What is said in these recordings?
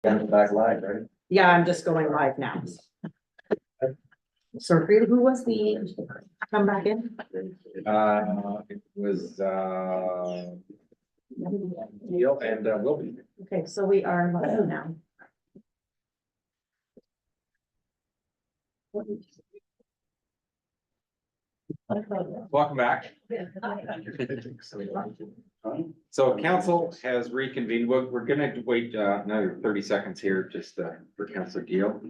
Back live, right? Yeah, I'm just going live now. So who was the, come back in? It was, Neil and, Wilby. Okay, so we are live now. Welcome back. So council has reconvened. We're gonna wait, another 30 seconds here just, for Councilor Deal.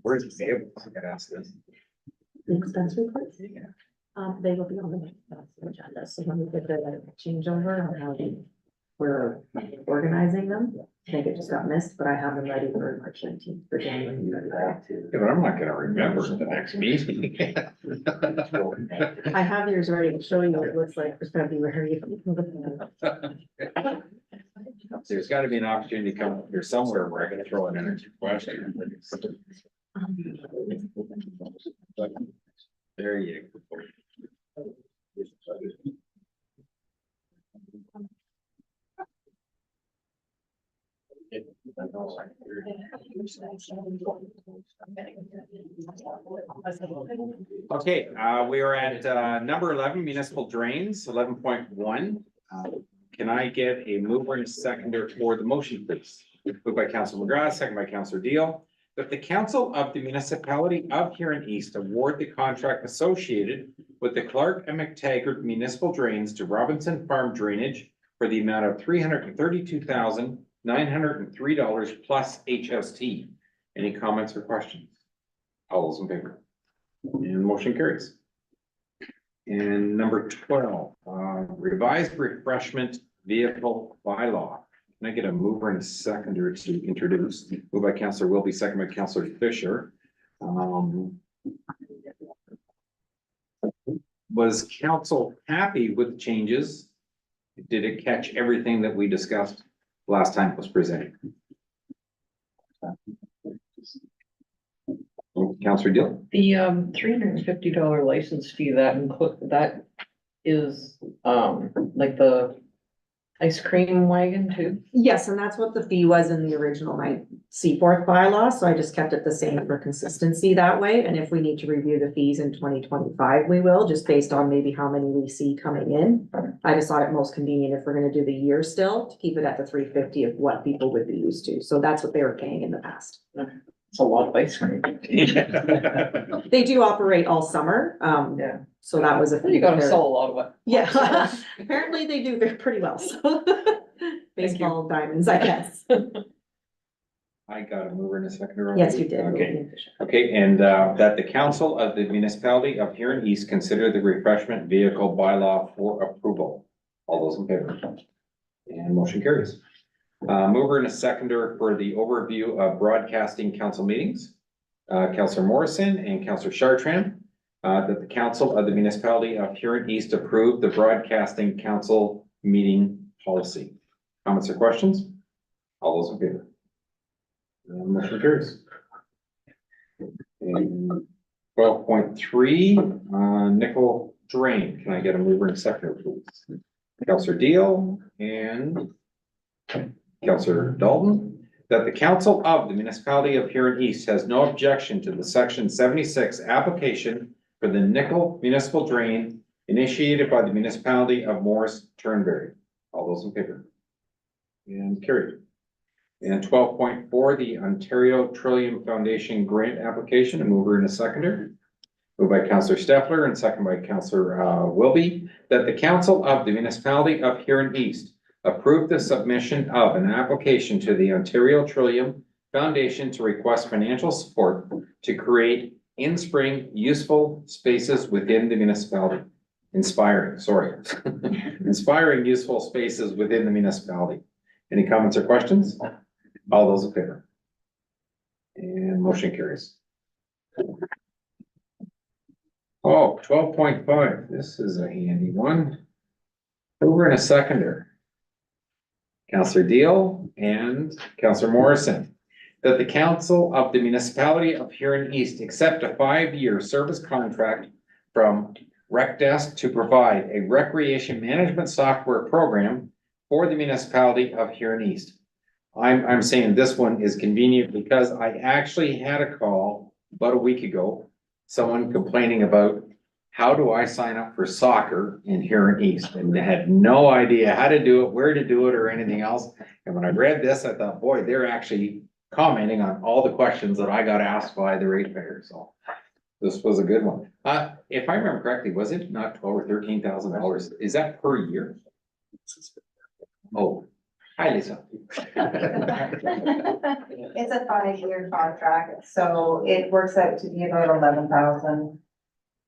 Where's the table? I gotta ask this. The expense reports? They will be on the next agenda, so when we get the changeover on how we're organizing them, I think it just got missed, but I have them ready for March 19th for January. Yeah, but I'm not gonna remember the next meeting. I have yours ready to show you what it looks like for February. There's gotta be an opportunity to come up here somewhere where I can throw an energy question. There you go. Okay, we are at number 11, municipal drains, 11.1. Can I get a mover and a seconder for the motion, please? Moved by Councilor McGrath, second by Councilor Deal, that the council of the municipality of Huron East award the contract associated with the Clark and McTaggart municipal drains to Robinson Farm Drainage for the amount of $332,903 plus HST. Any comments or questions? All those in favor? And motion carries. And number 12, revised refreshment vehicle bylaw. Can I get a mover and a seconder to introduce? Moved by Councilor Wilby, second by Councilor Fisher. Was council happy with the changes? Did it catch everything that we discussed last time it was presented? Councilor Dill? The $350 license fee that is like the ice cream wagon too. Yes, and that's what the fee was in the original Seaforth bylaw, so I just kept it the same for consistency that way, and if we need to review the fees in 2025, we will, just based on maybe how many we see coming in. I just thought it most convenient if we're gonna do the year still, to keep it at the 350 of what people would be used to, so that's what they were paying in the past. It's a lot of ice cream. They do operate all summer, Yeah. so that was a. You gotta sell a lot of it. Yeah, apparently they do pretty well, so. Baseball diamonds, I guess. I got a mover and a seconder. Yes, you did. Okay. Okay, and that the council of the municipality of Huron East consider the refreshment vehicle bylaw for approval. All those in favor? And motion carries. Mover and a seconder for the overview of broadcasting council meetings. Councilor Morrison and Councilor Chartrand. That the council of the municipality of Huron East approve the broadcasting council meeting policy. Comments or questions? All those in favor? Motion carries. And 12.3, nickel drain. Can I get a mover and a seconder, please? Councilor Deal and Councilor Dalton. That the council of the municipality of Huron East has no objection to the section 76 application for the nickel municipal drain initiated by the municipality of Morris Turnberry. All those in favor? And carried. And 12.4, the Ontario Trillium Foundation grant application, a mover and a seconder. Moved by Councilor Steffler and second by Councilor Wilby, that the council of the municipality of Huron East approve the submission of an application to the Ontario Trillium Foundation to request financial support to create in-spring useful spaces within the municipality. inspiring, sorry. Inspiring useful spaces within the municipality. Any comments or questions? All those in favor? And motion carries. Oh, 12.5, this is a handy one. Over in a seconder. Counselor Deal and Counselor Morrison. That the council of the municipality of Huron East accept a 5-year service contract from Rec Desk to provide a recreation management software program for the municipality of Huron East. I'm saying this one is convenient because I actually had a call about a week ago. Someone complaining about how do I sign up for soccer in Huron East? And they had no idea how to do it, where to do it or anything else. And when I read this, I thought, boy, they're actually commenting on all the questions that I got asked by the ratepayers. So this was a good one. If I remember correctly, was it not $12,000 or $13,000? Is that per year? Oh, hi, Lisa. It's a 5-year contract, so it works out to be about 11,000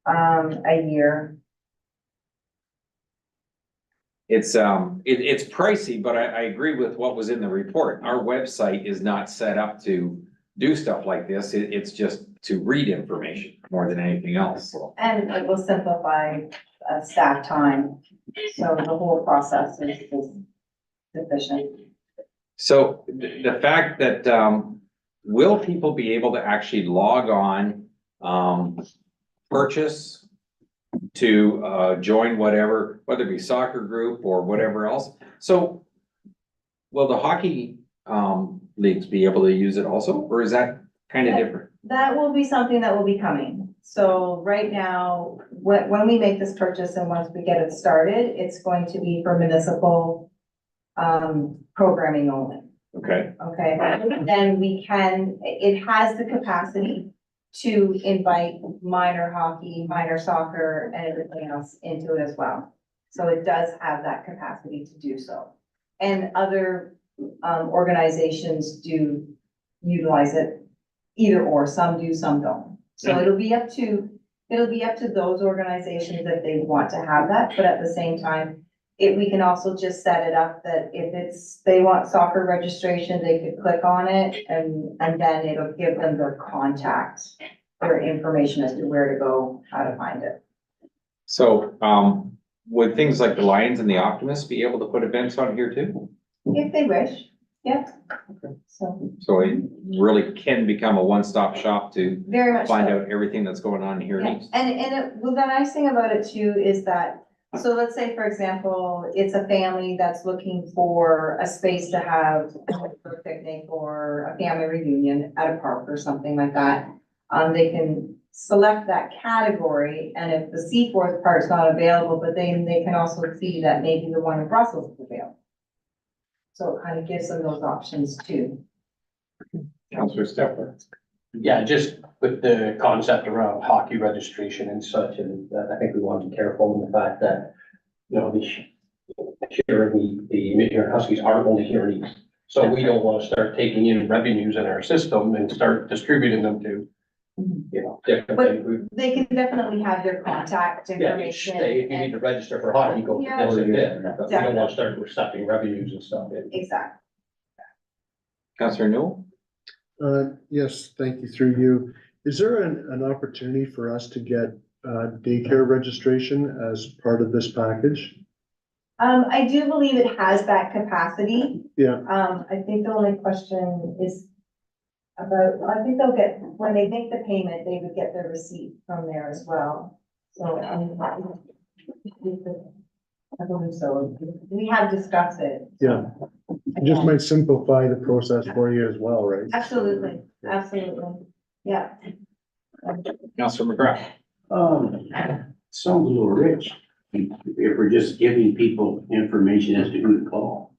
a year. It's pricey, but I agree with what was in the report. Our website is not set up to do stuff like this. It's just to read information more than anything else. So. And it will simplify staff time, so the whole process is efficient. So the fact that, will people be able to actually log on, purchase to, join whatever, whether it be soccer group or whatever else? So will the hockey, leagues be able to use it also, or is that kind of different? That will be something that will be coming. So right now, when we make this purchase and once we get it started, it's going to be for municipal programming only. Okay, Okay, then it has the capacity to invite minor hockey, minor soccer, and everything else into it as well. So it does have that capacity to do so. And other organizations do utilize it either or, some do, some don't. So it'll be up to those organizations if they want to have that, but at the same time, we can also just set it up that if they want soccer registration, they could click on it and then it'll give them their contact or information as to where to go, how to find it. so, would things like the Lions and the Optimists be able to put events on here too? If they wish, yep. So it really can become a one-stop shop to Very much find so. out everything that's going on here. Yeah, well, the nice thing about it too is that, so let's say, for example, it's a family that's looking for a space to have a picnic or a family reunion at a park or something like that. They can select that category, and if the Seaforth part's not available, but then they can also see that maybe the one in Brussels is available. So it kind of gives them those options too. Counselor Stepler. Yeah, just with the concept around hockey registration and such, and I think we want to be careful in the fact that, you know, the Huron Huskies aren't only Huron East. So we don't want to start taking in revenues in our system and start distributing them to, you know, different But things. they can definitely have their contact Yeah, you information. stay, if you need to register for hockey, go to Yeah. this and that, but we don't want to start accepting revenues and stuff in. Exactly. Counselor Newell? Yes, thank you, through you. Is there an opportunity for us to get daycare registration as part of this package? I do believe it has that capacity. Yeah, I think the only question is about, I think they'll get, when they make the payment, they would get their receipt from there as well. So, I believe so. We have discussed it. yeah. It just might simplify the process for you as well, right? Absolutely, absolutely. Yeah. Counselor McGrath? Sounds a little rich, if we're just giving people information as to who to call.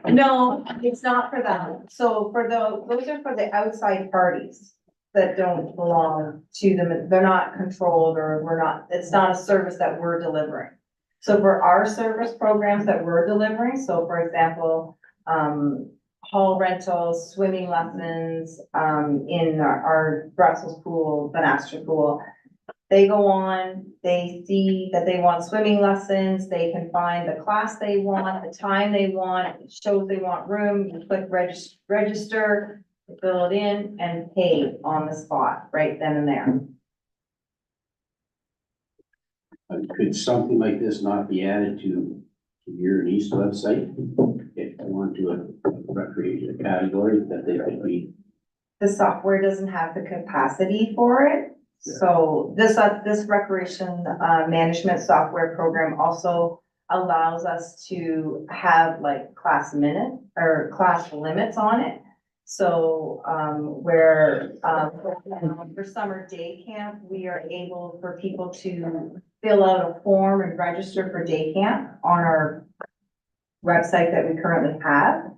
No, it's not for them. So those are for the outside parties that don't belong to them. They're not controlled, or it's not a service that we're delivering. So for our service programs that we're delivering, so for example, hall rentals, swimming lessons, in our Brussels pool, Banastra pool, They go on, they see that they want swimming lessons, they can find the class they want, the time they want, it shows they want room, you click register, fill it in and pay on the spot, right then and there. Could something like this not be added to your East website? If you want to a recreation category that they could be, The software doesn't have the capacity for it. So this recreation, management software program also allows us to have like class minute or class limits on it. So, for summer day camp, we are able for people to fill out a form and register for day camp on our website that we currently have.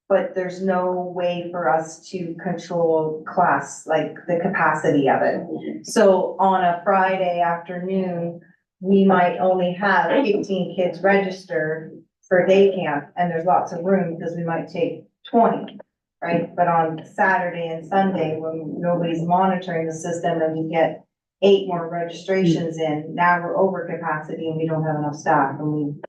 But there's no way for us to control class, like the capacity of it. So on a Friday afternoon, we might only have 15 kids registered for day camp, and there's lots of room because we might take 20, right? But on Saturday and Sunday, when nobody's monitoring the system and we get 8 more registrations in, now we're over capacity and we don't have enough staff, and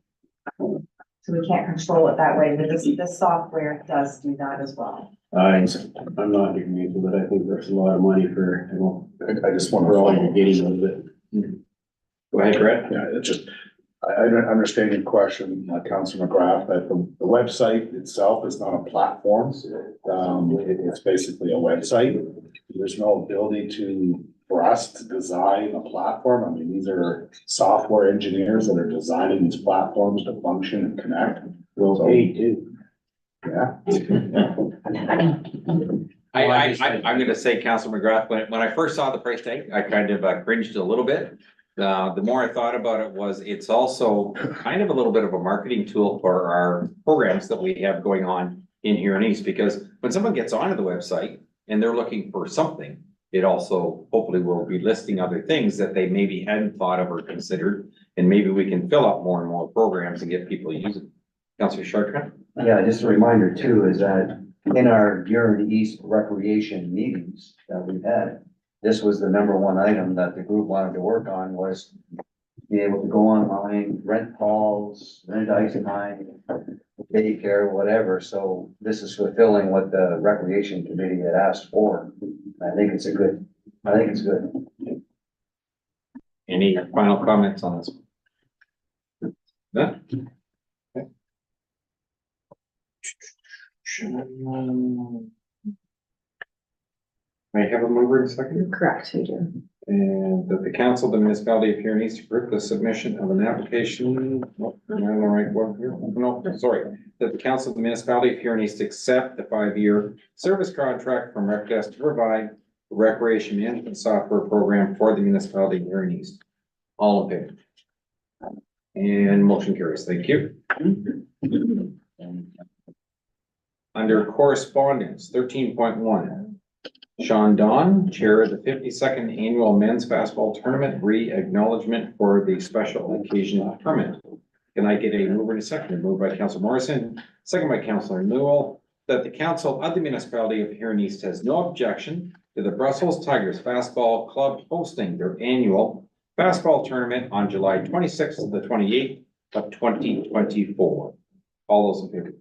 so we can't control it that way, but this software does do that as well. I'm not agreeing with it. I think there's a lot of money for, I just want for all to, you're getting out of it. Go ahead, Brett. yeah, it's just, I don't understand your question, Councilor McGrath, that the website itself is not a platform. It's basically a website. There's no ability for us to design a platform. I mean, these are software engineers that are designing these platforms to function and connect. Well paid too. Yeah. I'm gonna say, Councilor McGrath, when I first saw the price tag, I kind of cringed a little bit. The more I thought about it was, it's also kind of a little bit of a marketing tool for our programs that we have going on in Huron East, because when someone gets onto the website and they're looking for something, it also hopefully will be listing other things that they maybe hadn't thought of or considered, and maybe we can fill up more and more programs and get people using. Councilor Chartrand? Yeah, just a reminder too, is that in our Huron East recreation meetings that we've had, this was the #1 item that the group wanted to work on, was be able to go online, rent halls, rent ice time, daycare, whatever. So this is fulfilling what the recreation committee had asked for. I think it's good. Any final comments on this? None? Okay. I have a mover and second, Correct, we do. and that the council of the municipality of Huron East approve the submission of an application. Nope, am I on the right one here? No, sorry. That the council of the municipality of Huron East accept the 5-year service contract from RecDesk to provide the recreation management software program for the municipality of Huron East. All in favor? And motion carries. Thank you. Under correspondence, 13.1. Sean Don, Chair of the 52nd Annual Men's Basketball Tournament, re-acknowledgement for the special occasion permit. Can I get a mover and a second? Moved by Councilor Morrison, second by Councilor Newell, that the council of the municipality of Huron East has no objection to the Brussels Tigers Fastball Club hosting their annual basketball tournament on July 26th to the 28th of 2024. All those in favor?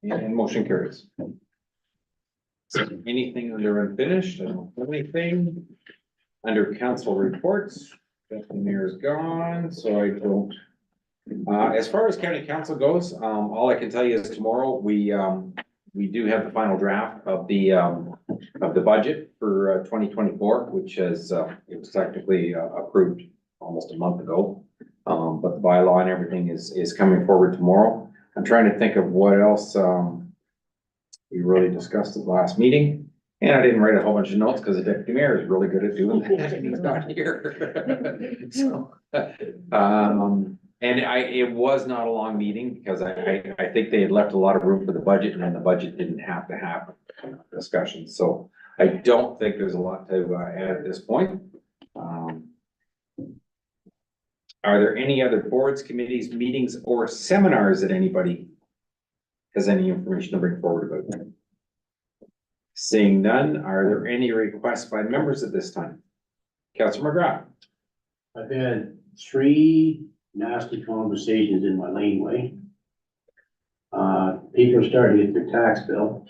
And motion carries. Anything under unfinished? I don't have anything. Under council reports, the mayor's gone, so I don't. As far as county council goes, all I can tell you is tomorrow, we do have the final draft of the budget for 2024, which is, it was technically approved almost a month ago. But the bylaw and everything is coming forward tomorrow. I'm trying to think of what else, we really discussed at the last meeting, and I didn't write a whole bunch of notes because the deputy mayor is really good at doing that, and he's not here. So, and it was not a long meeting because I think they had left a lot of room for the budget, and then the budget didn't have to have discussion. So I don't think there's a lot to add at this point. Are there any other boards, committees, meetings, or seminars that anybody has any information to bring forward about? Seeing none, are there any requests by members at this time? Counselor McGrath. I've had 3 nasty conversations in my laneway. People are starting to get their tax bill.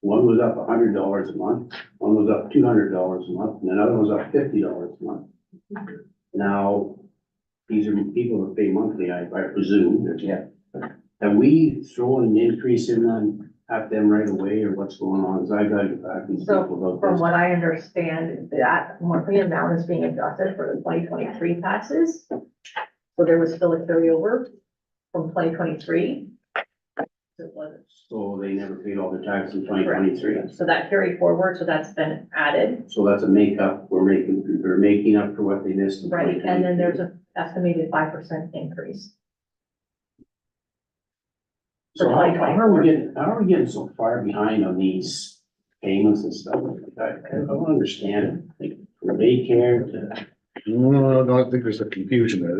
One was up $100 a month, one was up $200 a month, and another was up $50 a month. Now, these are people that pay monthly, I presume. Yeah. Have we thrown an increase in them at them right away, or what's going on? Cause I gotta get back to these So people about from this. what I understand, that monthly amount is being adjusted for the 2023 taxes. So there was still a carryover from 2023. It wasn't. So they never paid all their taxes in 2023. So that carried forward, so that's been added, So that's a makeup, we're making up for what they missed in right? And then 2023. there's an estimated 5% increase. So how are we getting so far behind on these payments and stuff? I don't understand it. Like, from daycare to, No, I think there's a confusion there.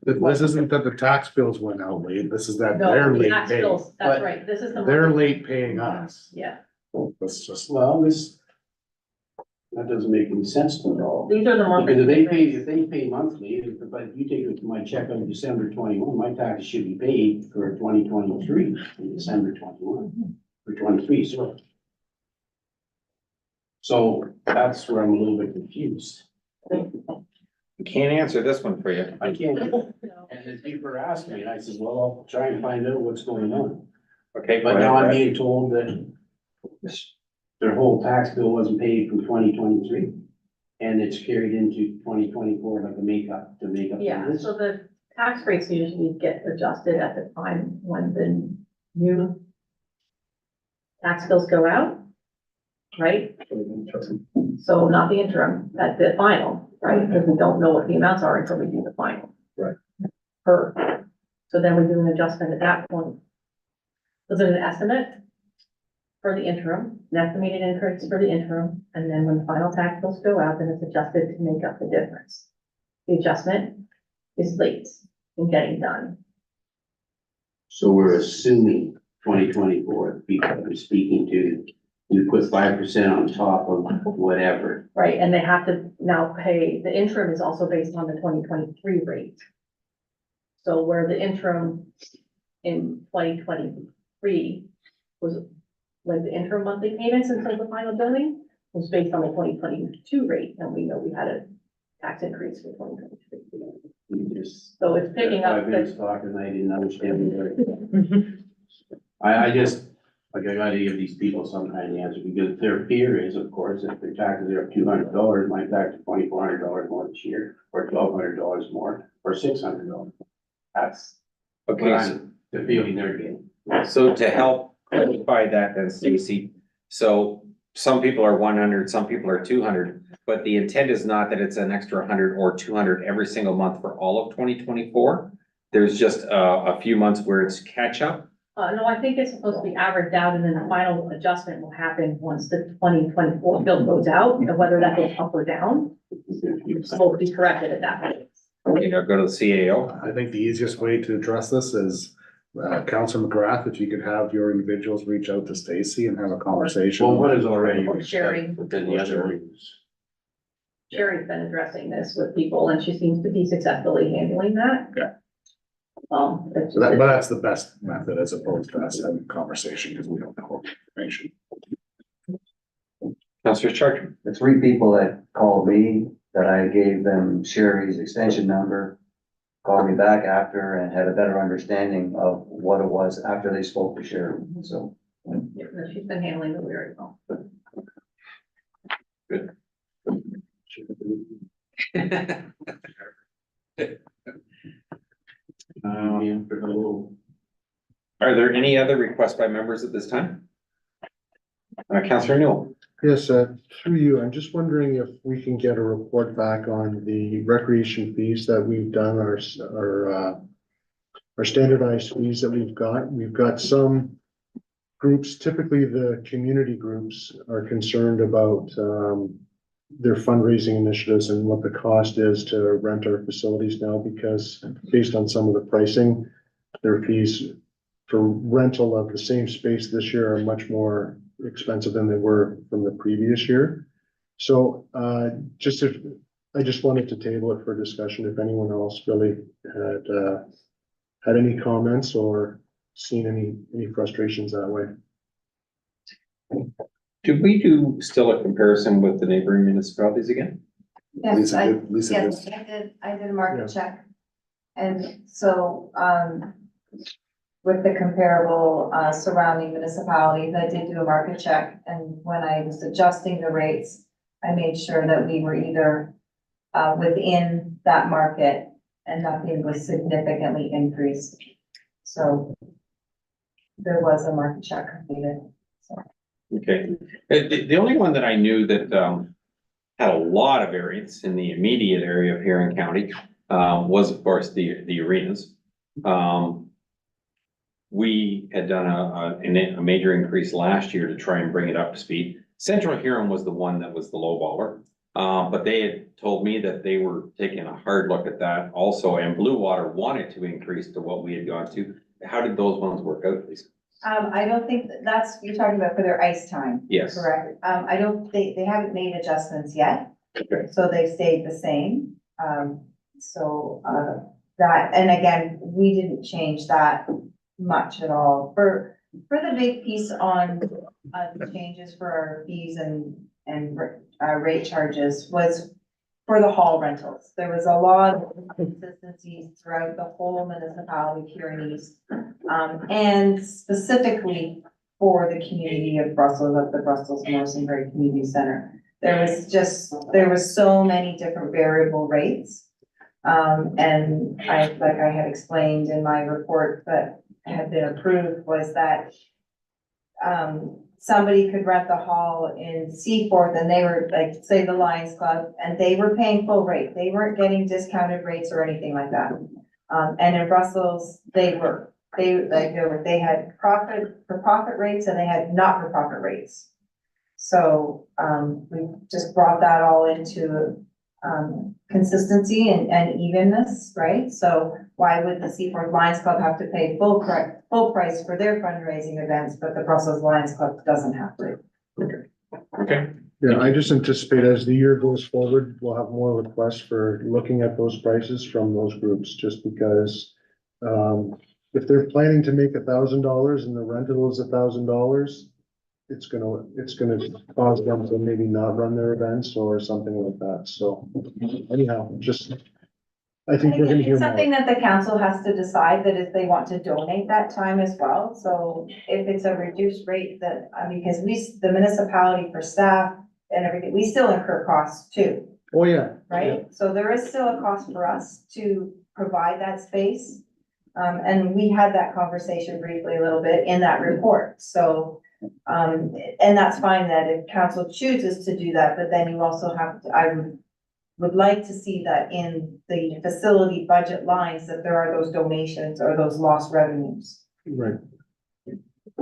This isn't that the tax bills went out late, this is that No, they're the late tax paying. bills, that's But right, this is the. They're monthly- late paying us. Yeah, That's just, well, that doesn't make any sense to me at all. these are the monthly. Because if payments. they pay monthly, if you take my check on December 21, my taxes should be paid for 2023, in December 21, for 23, so. So that's where I'm a little bit confused. Can't answer this one for you. I can't, and then people are asking me, and I said, well, I'll try and find out what's going on. Okay, But go now I'm ahead. being told that their whole tax bill wasn't paid from 2023. And it's carried into 2024 like a makeup, to make up. for Yeah, this. so the tax rates usually get adjusted at the time when the new tax bills go out, right? So not the interim, at the final, right? Because we don't know what the amounts are until we do the final. Right. So then we do an adjustment at that point. Was it an estimate for the interim, an estimated increase for the interim, and then when the final tax bills go out, then it's adjusted to make up the difference. The adjustment is late in getting done. So we're assuming 2024, people are speaking to, you put 5% on top of whatever. Right, and they have to now pay, the interim is also based on the 2023 rate. So where the interim in 2023 was, like the interim monthly payments until the final billing was based on the 2022 rate, and we know we had a tax increase for 2023. We just. So it's picking up 5 minutes the, talking, and I didn't understand. I just, like, I gotta give these people some kind of answer, because their fear is, of course, if their taxes are $200, my tax is $2,400 more this year, or $1,200 more, or $600. That's what Okay, the feeling they're getting. so to help clarify that then, Stacy, so some people are 100, some people are 200, but the intent is not that it's an extra 100 or 200 every single month for all of 2024. There's just a few months where it's catch up. no, I think it's supposed to be averaged out, and then the final adjustment will happen once the 2024 bill goes out, and whether that goes up or down, it's supposed to be corrected at that point. You know, go to the CAO. I think the easiest way to address this is, Councilor McGrath, if you could have your individuals reach out to Stacy and have a conversation. Well, what is already. Or sharing. Within the other rooms. Sherry's been addressing this with people, and she seems to be successfully handling that. Yeah. It's So that, but that's the best method as opposed to us having a conversation because we don't know all the information. Councilor Charger. The 3 people that called me, that I gave them Sherry's extension number, called me back after and had a better understanding of what it was after they spoke to Sherry, so. Yeah, she's been handling it very well. For the little. Are there any other requests by members at this time? Councilor Newell. Yes, through you, I'm just wondering if we can get a report back on the recreation fees that we've done, our standardized fees that we've got. We've got some groups, typically the community groups, are concerned about their fundraising initiatives and what the cost is to rent our facilities now, because based on some of the pricing, their fees for rental of the same space this year are much more expensive than they were from the previous year. So, I just wanted to table it for discussion if anyone else really had any comments or seen any frustrations that way. Did we do still a comparison with the neighboring municipalities again? Yes, Lisa I, did- Lisa yes, did. I did a market Yeah. check. And so, with the comparable, surrounding municipalities, I did do a market check. And when I was adjusting the rates, I made sure that we were either, within that market and nothing was significantly increased. So there was a market check completed, so. Okay, the only one that I knew that, had a lot of variance in the immediate area of Huron County, was of course the arenas. We had done a major increase last year to try and bring it up to speed. Central Huron was the one that was the low baller. But they had told me that they were taking a hard look at that also, and Blue Water wanted to increase to what we had gone to. How did those ones work out, please? I don't think that's, you're talking about for their ice time. Yes. Correct. I don't think, they haven't made adjustments yet. Okay. So they've stayed the same. That, and again, we didn't change that much at all. For the big piece on, the changes for our fees and rate charges was for the hall rentals. There was a lot of inconsistencies throughout the whole municipality of Huron East. And specifically for the community of Brussels, at the Brussels Morrisonburg Community Center. There was so many different variable rates. And like I had explained in my report that had been approved, was that somebody could rent the hall in Seaforth and they were like, say the Lions Club, and they were paying full rate. They weren't getting discounted rates or anything like that. And in Brussels, they had for-profit rates and they had not-for-profit rates. So, we just brought that all into, consistency and evenness, right? So why would the Seaforth Lions Club have to pay full price for their fundraising events, but the Brussels Lions Club doesn't have to? Okay. Yeah, I just anticipate as the year goes forward, we'll have more requests for looking at those prices from those groups, just because if they're planning to make $1,000 and the rental is $1,000, it's gonna cause them to maybe not run their events or something like that. So anyhow, I think we're gonna hear It's something more. that the council has to decide, that if they want to donate that time as well. So if it's a reduced rate that, because the municipality for staff and everything, we still incur costs too, Oh, yeah. right? So there is still a cost for us to provide that space. And we had that conversation briefly a little bit in that report. So, and that's fine that if council chooses to do that, but then you also have to, I would like to see that in the facility budget lines, that there are those donations or those lost revenues. Right.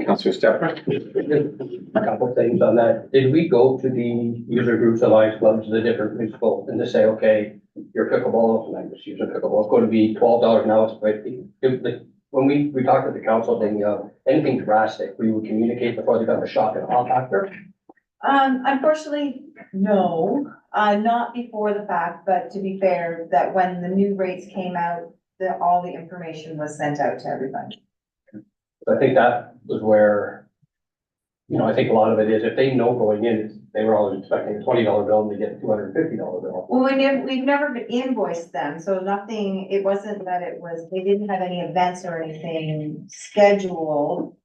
Councillor Stefan? A couple of things on that. Did we go to the user groups, the Lions Clubs, the different municipal, and to say, okay, your pickleball, and I'm just using pickleball, it's going to be $12 now, it's $50. When we talked to the council, then, anything drastic, we would communicate before they got the shock and awe factor. Unfortunately, no, not before the fact, but to be fair, that when the new rates came out, all the information was sent out to everybody. I think that was where, I think a lot of it is, if they know going in, they were always expecting a $20 bill and they get a $250 bill. Well, we've never been invoiced them, so nothing, it wasn't that they didn't have any events or anything scheduled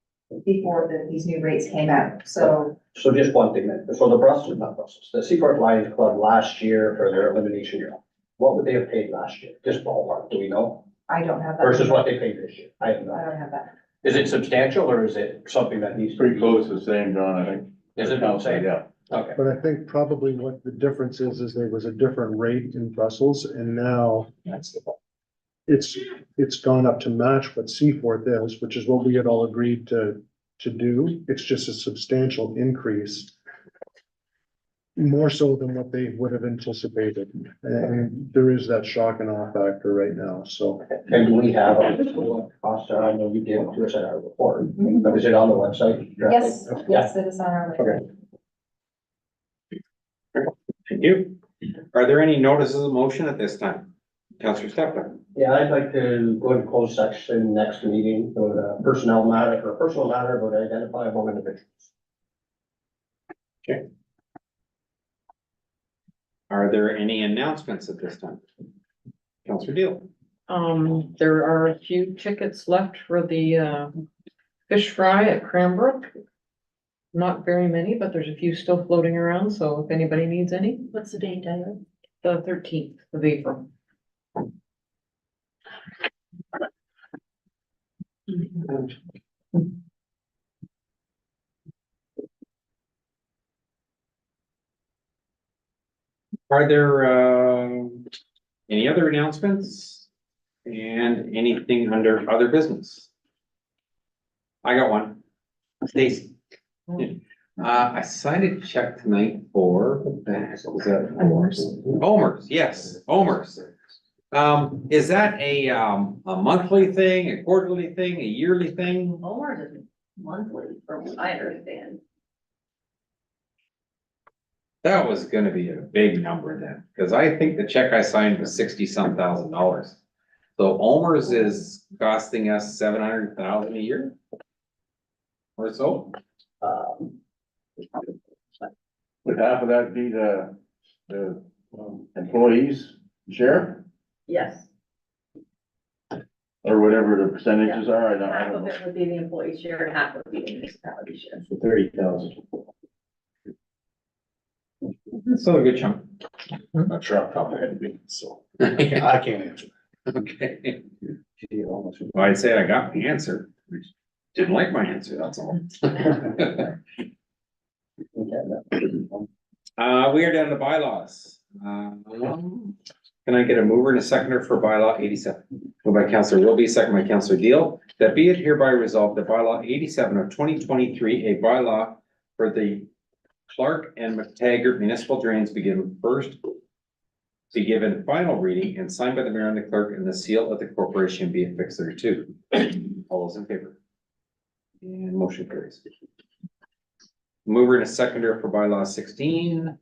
before these new rates came out, so. So just one thing then, so the Seaforth Lions Club last year for their elimination year, what would they have paid last year? Just ballpark, do we know? I don't have that. Versus what they paid this year? I don't I know. don't have that. Is it substantial or is it something that needs to Pretty be? close to the same, John, I think. Is it the same? Yeah. Okay. But I think probably what the difference is there was a different rate in Brussels and now it's gone up to match what Seaforth is, which is what we had all agreed to do. It's just a substantial increase. More so than what they would have anticipated. And there is that shock and awe factor right now, so. And we have a cost, I know you gave it to us in our report, but is it on the website? Yes, Yeah. yes, it is on our. Okay. Thank you. Are there any notices of motion at this time? Counselor Stefan? Yeah, I'd like to go into closed section next meeting, go to personnel matter, or personal matter, go to identifiable individuals. Are there any announcements at this time? Counselor Deal? There are a few tickets left for the, fish fry at Cranbrook. Not very many, but there's a few still floating around, so if anybody needs any, What's the date, Diane? the 13th of April. Are there, any other announcements? And anything under other business? I got one. Stacy. I signed a check tonight for, what the heck was that? Omers, yes, Omers. Is that a monthly thing, a quarterly thing, a yearly thing? Omar's is monthly, from what I understand. That was gonna be a big number then, because I think the check I signed was 60-some thousand dollars. So Omers is costing us 700,000 a year? Or so? Would half of that be the employees share, Yes, or whatever the percentages are, I half don't of know. it would be the employee share and half would be the municipality share. So 30,000. Still a good chunk. Not sure off the top of my head, so Okay. I can't answer. Well, I'd say I got my answer. Didn't like my answer, that's all. We are down to bylaws. Can I get a mover and a seconder for bylaw 87? Moved by Councillor Wilby, second by Councillor Deal, that be it hereby resolved that bylaw 87 of 2023, a bylaw for the Clark and McTaggart municipal drains be given final reading and signed by the mayor and the clerk, and the seal of the corporation be affixed thereto. All those in favor? And motion carries. Mover and a seconder for bylaw 16,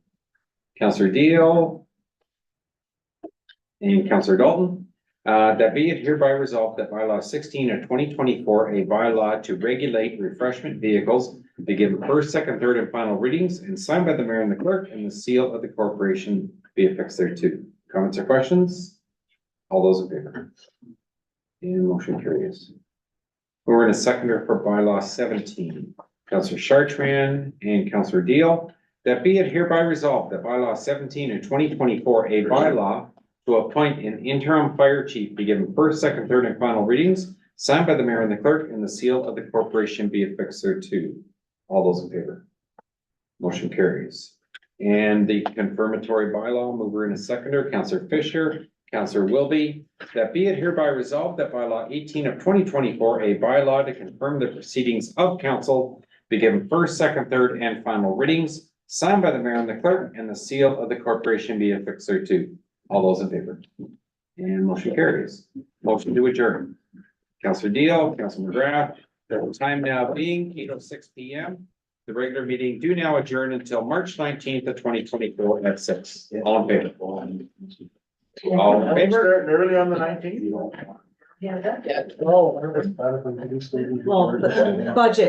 Councillor Deal and Councillor Dalton. That be it hereby resolved that bylaw 16 of 2024, a bylaw to regulate refreshment vehicles, be given first, second, third, and final readings and signed by the mayor and the clerk, and the seal of the corporation be affixed thereto. Comments or questions? All those in favor? And motion carries. We're in a seconder for bylaw 17, Councillor Chartrand and Councillor Deal. That be it hereby resolved that bylaw 17 of 2024, a bylaw to appoint an interim fire chief be given first, second, third, and final readings, signed by the mayor and the clerk, and the seal of the corporation be affixed thereto. All those in favor? Motion carries. And the confirmatory bylaw, mover and a seconder, Councillor Fisher, Councillor Wilby, that be it hereby resolved that bylaw 18 of 2024, a bylaw to confirm the proceedings of council be given first, second, third, and final readings, signed by the mayor and the clerk, and the seal of the corporation be affixed thereto. All those in favor? And motion carries. Motion to adjourn. Councillor Deal, Councillor McGrath, the time now being 8:06 p.m. The regular meeting do now adjourn until March 19th of 2024 at 6. All in favor? All in favor? Starting early on the 19th? Yeah, that. Well, the budget